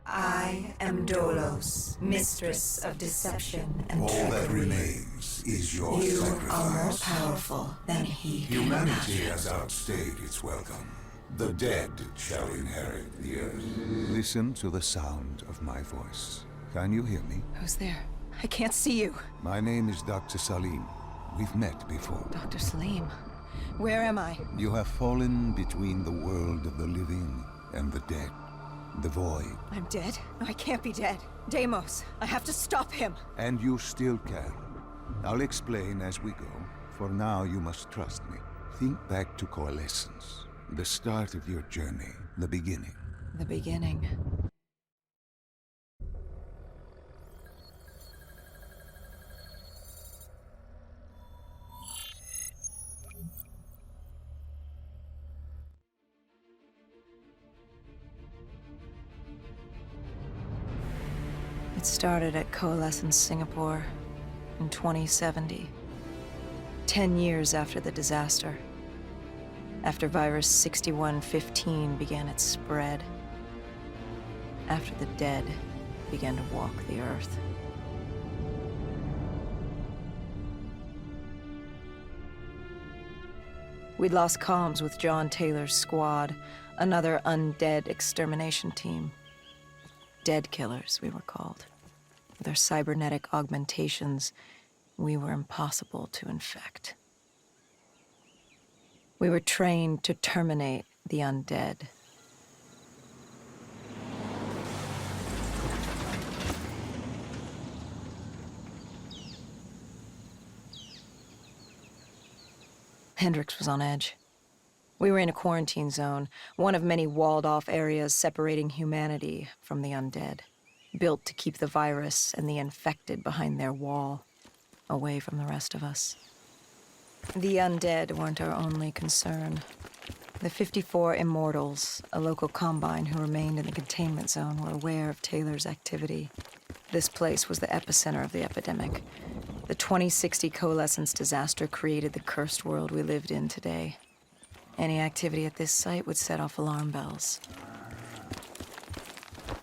I am Dolos, mistress of deception and trickery. All that remains is your sacrifice. You are more powerful than he can Humanity imagine. has outstayed its welcome. The dead shall inherit the earth. Listen to the sound of my voice. Can you hear me? Who's there? I can't see you. My name is Dr. Salim. We've met before. Dr. Salim. Where am I? You have fallen between the world of the living and the dead. The void. I'm dead? No, I can't be dead. Deimos, I have to stop him. And you still can. I'll explain as we go. For now, you must trust me. Think back to Coalescence. The start of your journey. The beginning. The beginning. It started at Coalescence Singapore in 2070. 10 years after the disaster. After virus 6115 began its spread. After the dead began to walk the earth. We'd lost comms with John Taylor's squad, another undead extermination team. Dead killers, we were called. With our cybernetic augmentations, we were impossible to infect. We were trained to terminate the undead. Hendricks was on edge. We were in a quarantine zone, one of many walled-off areas separating humanity from the undead, built to keep the virus and the infected behind their wall, away from the rest of us. The undead weren't our only concern. The 54 Immortals, a local combine who remained in the containment zone, were aware of Taylor's activity. This place was the epicenter of the epidemic. The 2060 Coalescence disaster created the cursed world we lived in today. Any activity at this site would set off alarm bells.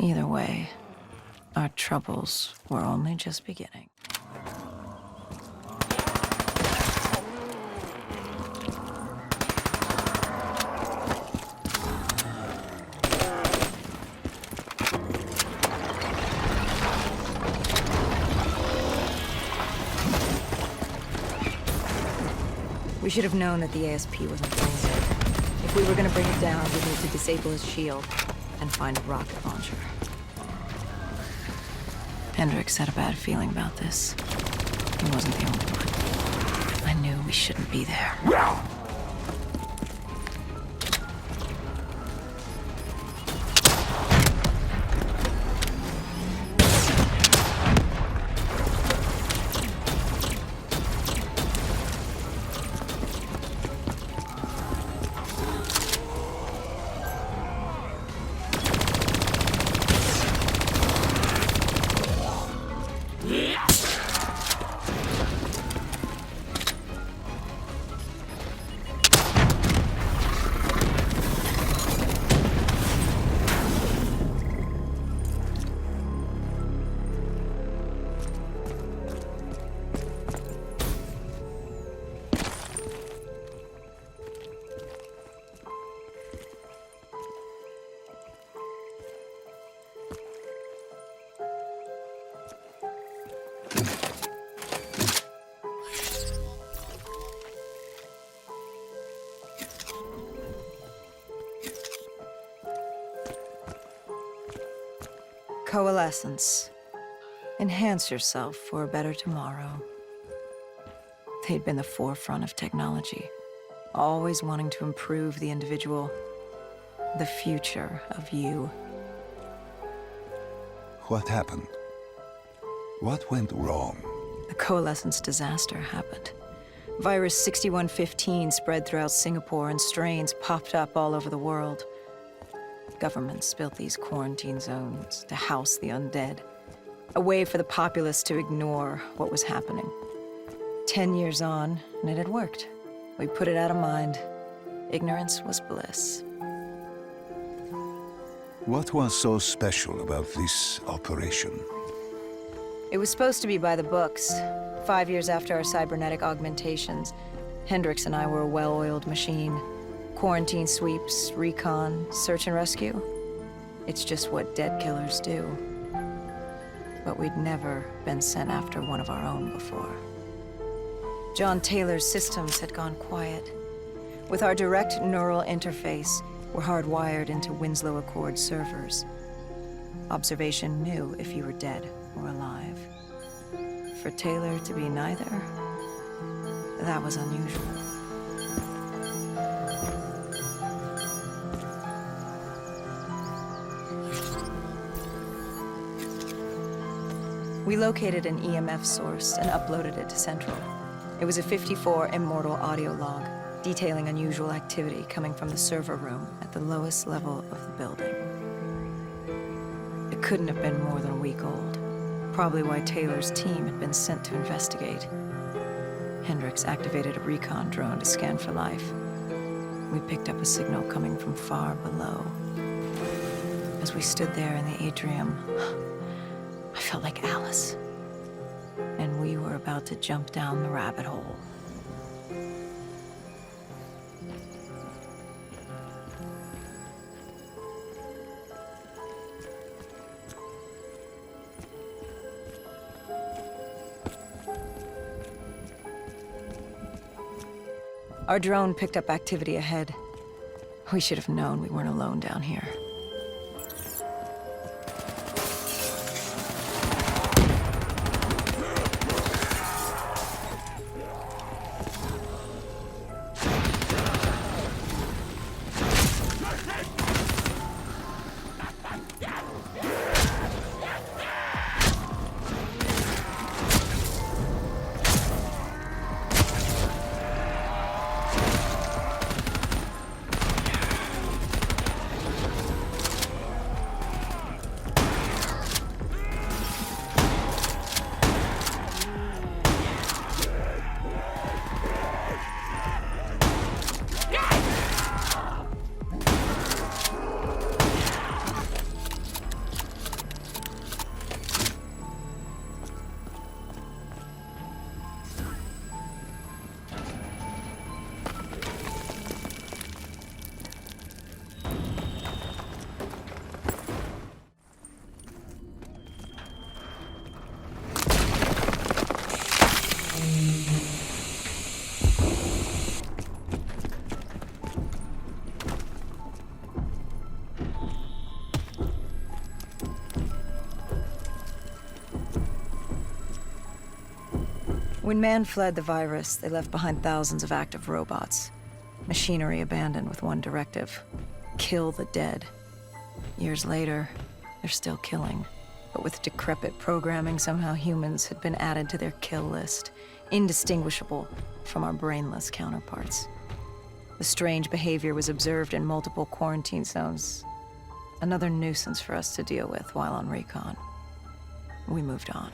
Either way, our troubles were only just beginning. We should have known that the ASP wasn't playing safe. If we were going to bring it down, we'd need to disable his shield and find a rocket launcher. Hendricks had a bad feeling about this. He wasn't the only one. I knew we shouldn't be there. Coalescence. Enhance yourself for a better tomorrow. They'd been the forefront of technology, always wanting to improve the individual, the future of you. What happened? What went wrong? The Coalescence disaster happened. Virus 6115 spread throughout Singapore and strains popped up all over the world. Governments built these quarantine zones to house the undead, a way for the populace to ignore what was happening. 10 years on, and it had worked. We put it out of mind. Ignorance was bliss. What was so special about this operation? It was supposed to be by the books. 5 years after our cybernetic augmentations, Hendricks and I were a well-oiled machine. Quarantine sweeps, recon, search and rescue. It's just what dead killers do. But we'd never been sent after one of our own before. John Taylor's systems had gone quiet. With our direct neural interface, we're hardwired into Winslow Accord servers. Observation knew if you were dead or alive. For Taylor to be neither, that was unusual. We located an EMF source and uploaded it to Central. It was a 54 immortal audio log, detailing unusual activity coming from the server room at the lowest level of the building. It couldn't have been more than a week old, probably why Taylor's team had been sent to investigate. Hendricks activated a recon drone to scan for life. We picked up a signal coming from far below. As we stood there in the atrium, I felt like Alice. And we were about to jump down the rabbit hole. Our drone picked up activity ahead. We should have known we weren't alone down here. When man fled the virus, they left behind thousands of active robots. Machinery abandoned with one directive: kill the dead. Years later, they're still killing. But with decrepit programming, somehow humans had been added to their kill list, indistinguishable from our brainless counterparts. The strange behavior was observed in multiple quarantine zones. Another nuisance for us to deal with while on recon. We moved on.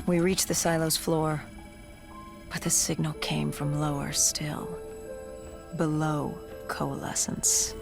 We reached the silo's floor, but the signal came from lower still, below coalescence.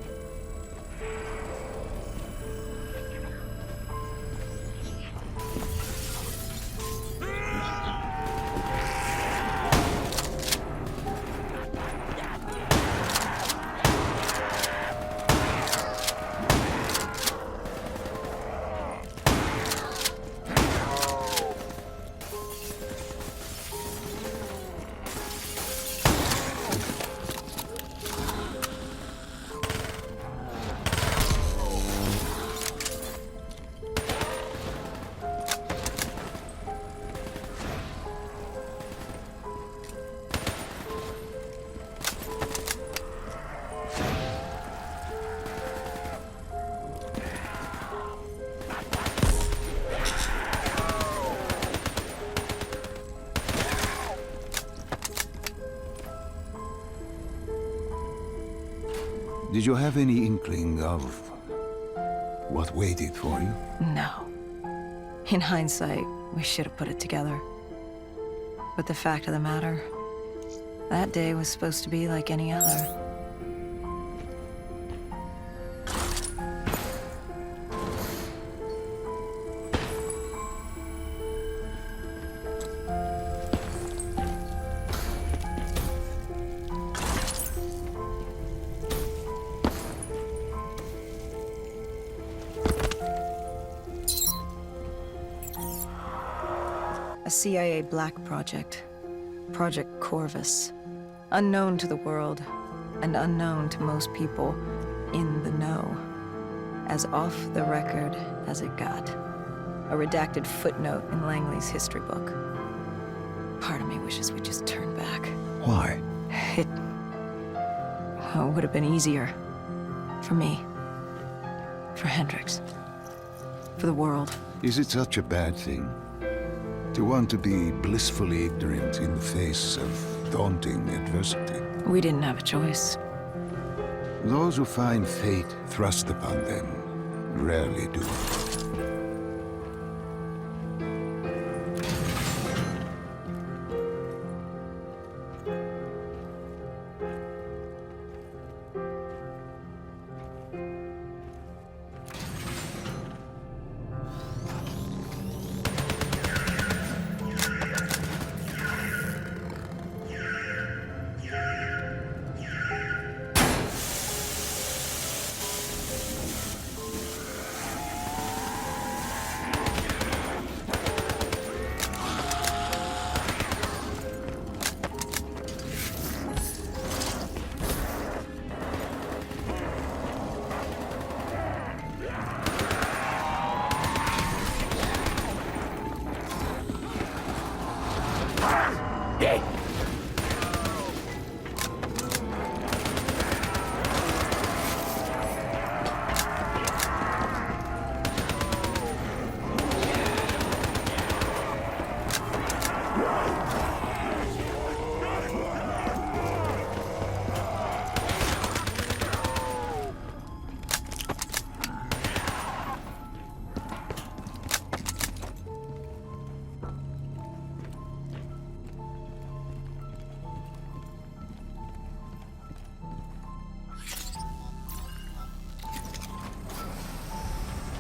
Did you have any inkling of what waited for you? No. In hindsight, we should have put it together. But the fact of the matter, that day was supposed to be like any other. A CIA black project. Project Corvus. Unknown to the world, and unknown to most people in the know. As off the record as it got. A redacted footnote in Langley's history book. Part of me wishes we just turned back. Why? It would have been easier. For me. For Hendricks. For the world. Is it such a bad thing? To want to be blissfully ignorant in the face of daunting adversity? We didn't have a choice. Those who find fate thrust upon them rarely do.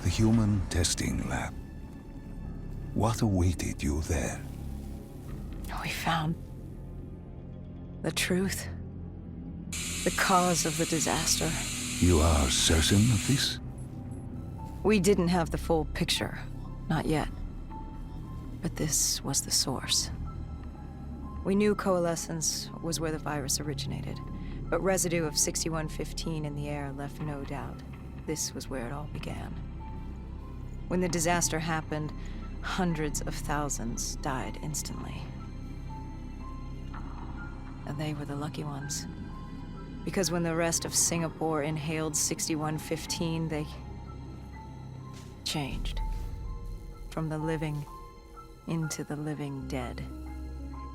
The human testing lab. What awaited you there? We found the truth. The cause of the disaster. You are certain of this? We didn't have the full picture. Not yet. But this was the source. We knew coalescence was where the virus originated, but residue of 6115 in the air left no doubt. This was where it all began. When the disaster happened, hundreds of thousands died instantly. And they were the lucky ones. Because when the rest of Singapore inhaled 6115, they changed. From the living into the living dead.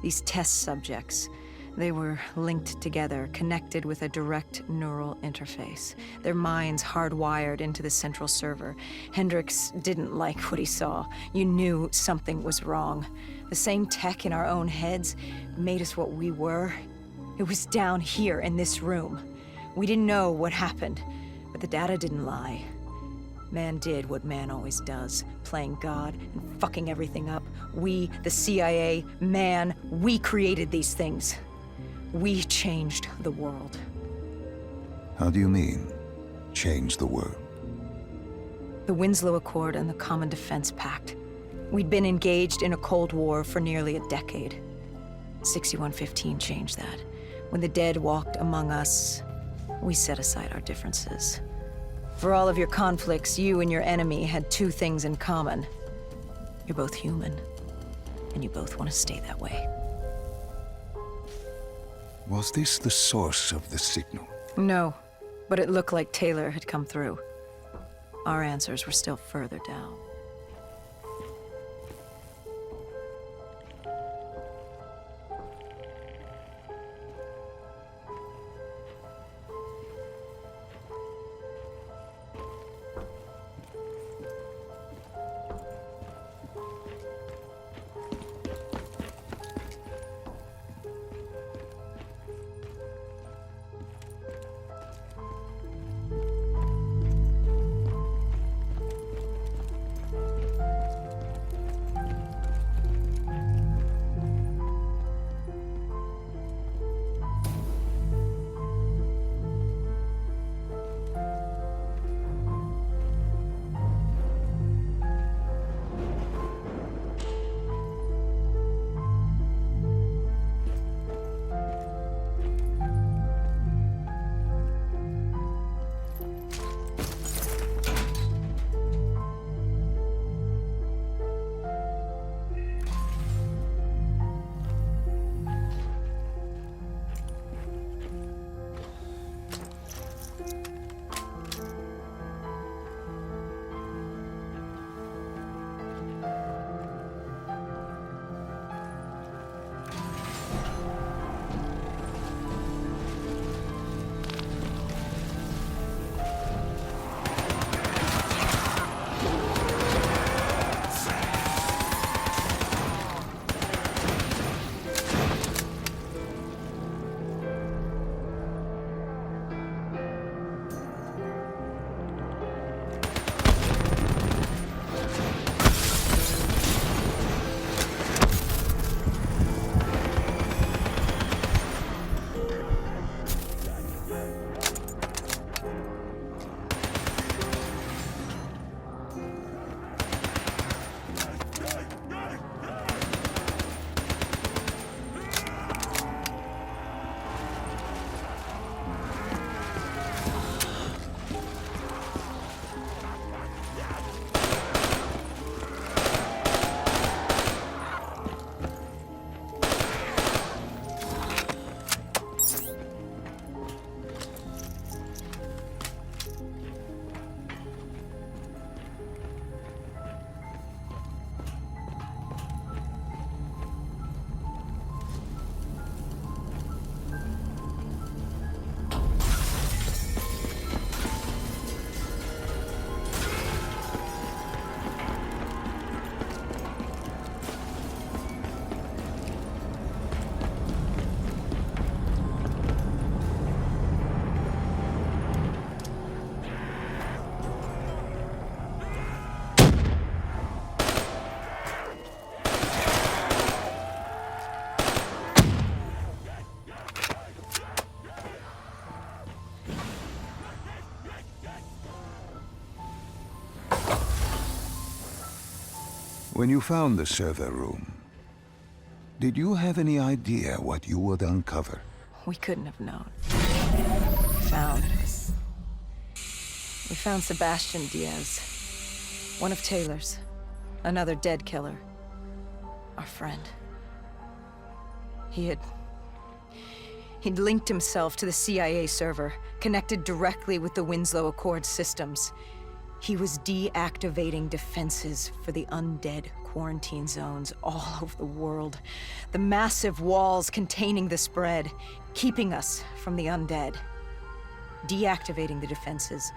These test subjects, they were linked together, connected with a direct neural interface. Their minds hardwired into the central server. Hendricks didn't like what he saw. You knew something was wrong. The same tech in our own heads made us what we were. It was down here in this room. We didn't know what happened, but the data didn't lie. Man did what man always does, playing God and fucking everything up. We, the CIA, man, we created these things. We changed the world. How do you mean, change the world? The Winslow Accord and the Common Defense Pact. We'd been engaged in a Cold War for nearly a decade. 6115 changed that. When the dead walked among us, we set aside our differences. For all of your conflicts, you and your enemy had two things in common. You're both human, and you both want to stay that way. Was this the source of the signal? No, but it looked like Taylor had come through. Our answers were still further down. When you found the server room, did you have any idea what you would uncover? We couldn't have known. We found Sebastian Diaz. One of Taylor's. Another dead killer. Our friend. He'd linked himself to the CIA server, connected directly with the Winslow Accord systems. He was deactivating defenses for the undead quarantine zones all over the world. The massive walls containing the spread, keeping us from the undead. Deactivating the defenses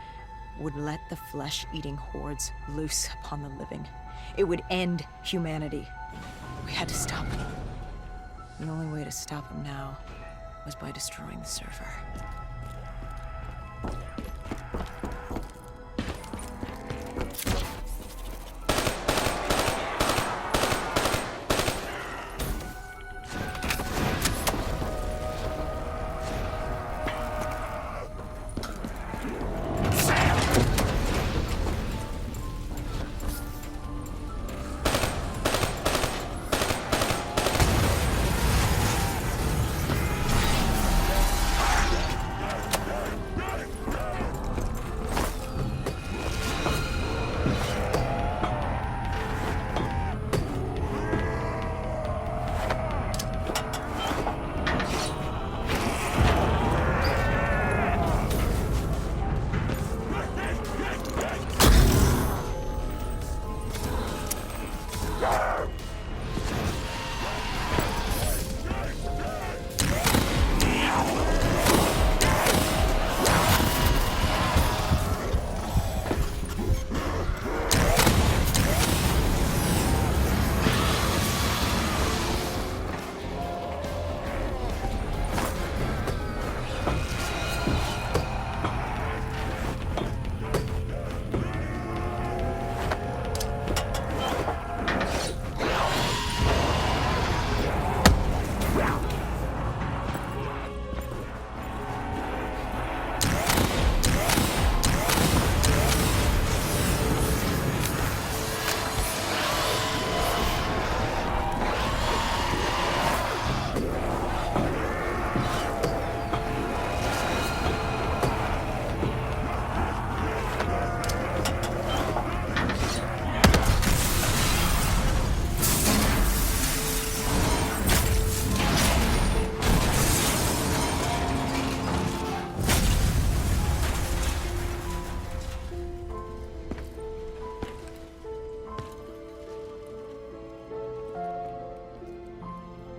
would let the flesh-eating hordes loose upon the living. It would end humanity. We had to stop him. The only way to stop him now was by destroying the server.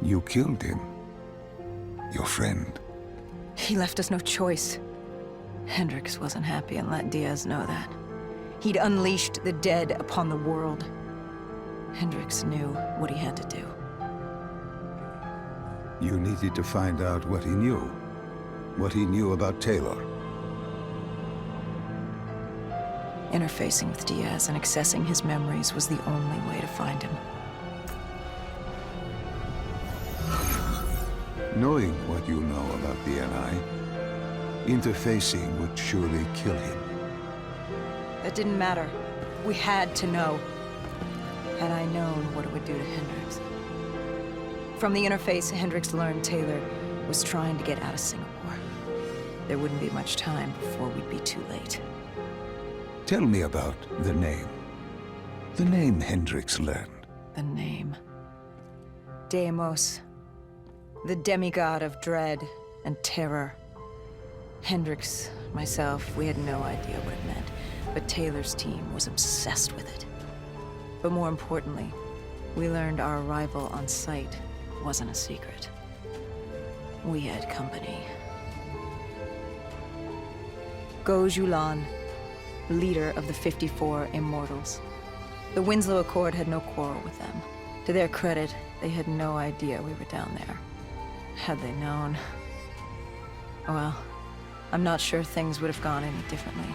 You killed him. Your friend. He left us no choice. Hendricks wasn't happy and let Diaz know that. He'd unleashed the dead upon the world. Hendricks knew what he had to do. You needed to find out what he knew. What he knew about Taylor. Interfacing with Diaz and accessing his memories was the only way to find him. Knowing what you know about the NI, interfacing would surely kill him. That didn't matter. We had to know. Had I known what it would do to Hendricks. From the interface, Hendricks learned Taylor was trying to get out of Singapore. There wouldn't be much time before we'd be too late. Tell me about the name. The name Hendricks learned. The name. Deimos. The demigod of dread and terror. Hendricks, myself, we had no idea what it meant, but Taylor's team was obsessed with it. But more importantly, we learned our arrival on site wasn't a secret. We had company. Go Julan, leader of the 54 Immortals. The Winslow Accord had no quarrel with them. To their credit, they had no idea we were down there. Had they known... Well, I'm not sure things would have gone any differently.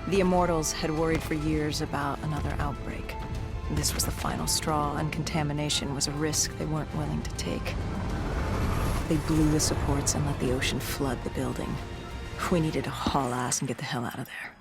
The Immortals had worried for years about another outbreak. This was the final straw, and contamination was a risk they weren't willing to take. They blew the supports and let the ocean flood the building. We needed to haul ass and get the hell out of there.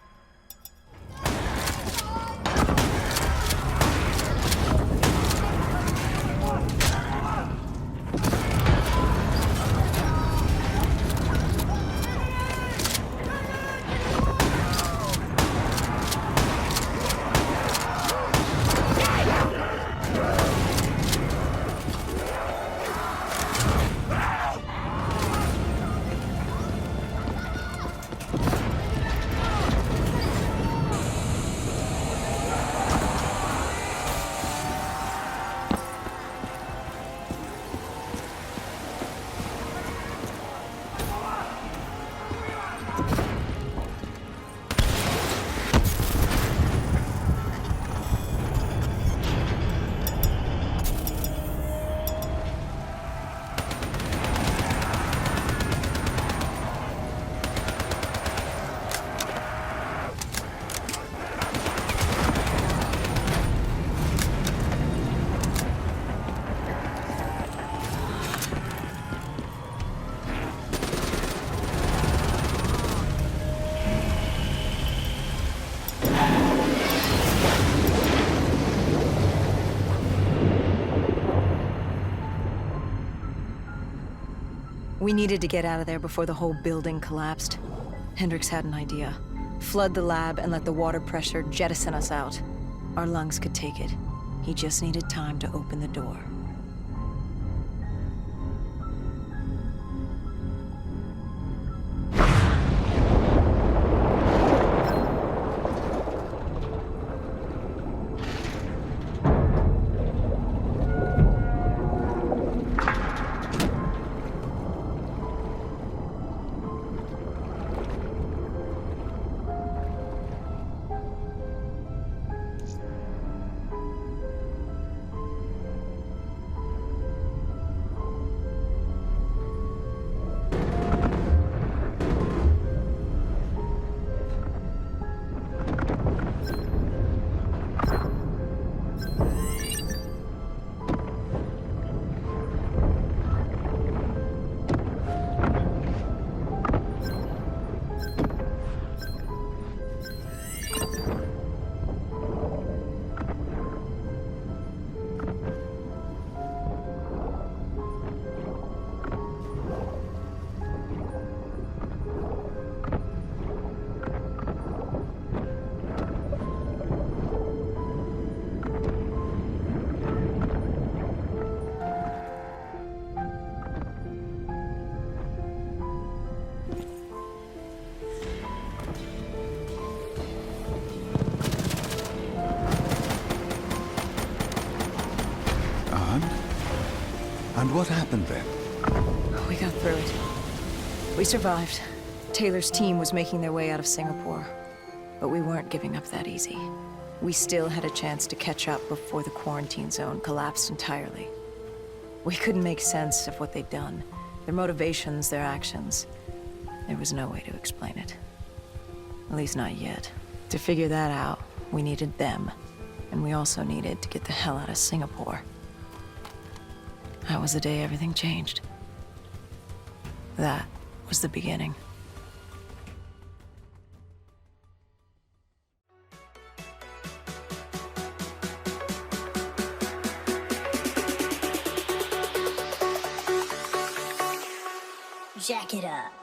We needed to get out of there before the whole building collapsed. Hendricks had an idea. Flood the lab and let the water pressure jettison us out. Our lungs could take it. He just needed time to open the door. And what happened then? We got through it. We survived. Taylor's team was making their way out of Singapore. But we weren't giving up that easy. We still had a chance to catch up before the quarantine zone collapsed entirely. We couldn't make sense of what they'd done. Their motivations, their actions. There was no way to explain it. At least not yet. To figure that out, we needed them. And we also needed to get the hell out of Singapore. That was the day everything changed. That was the beginning. Jack it up.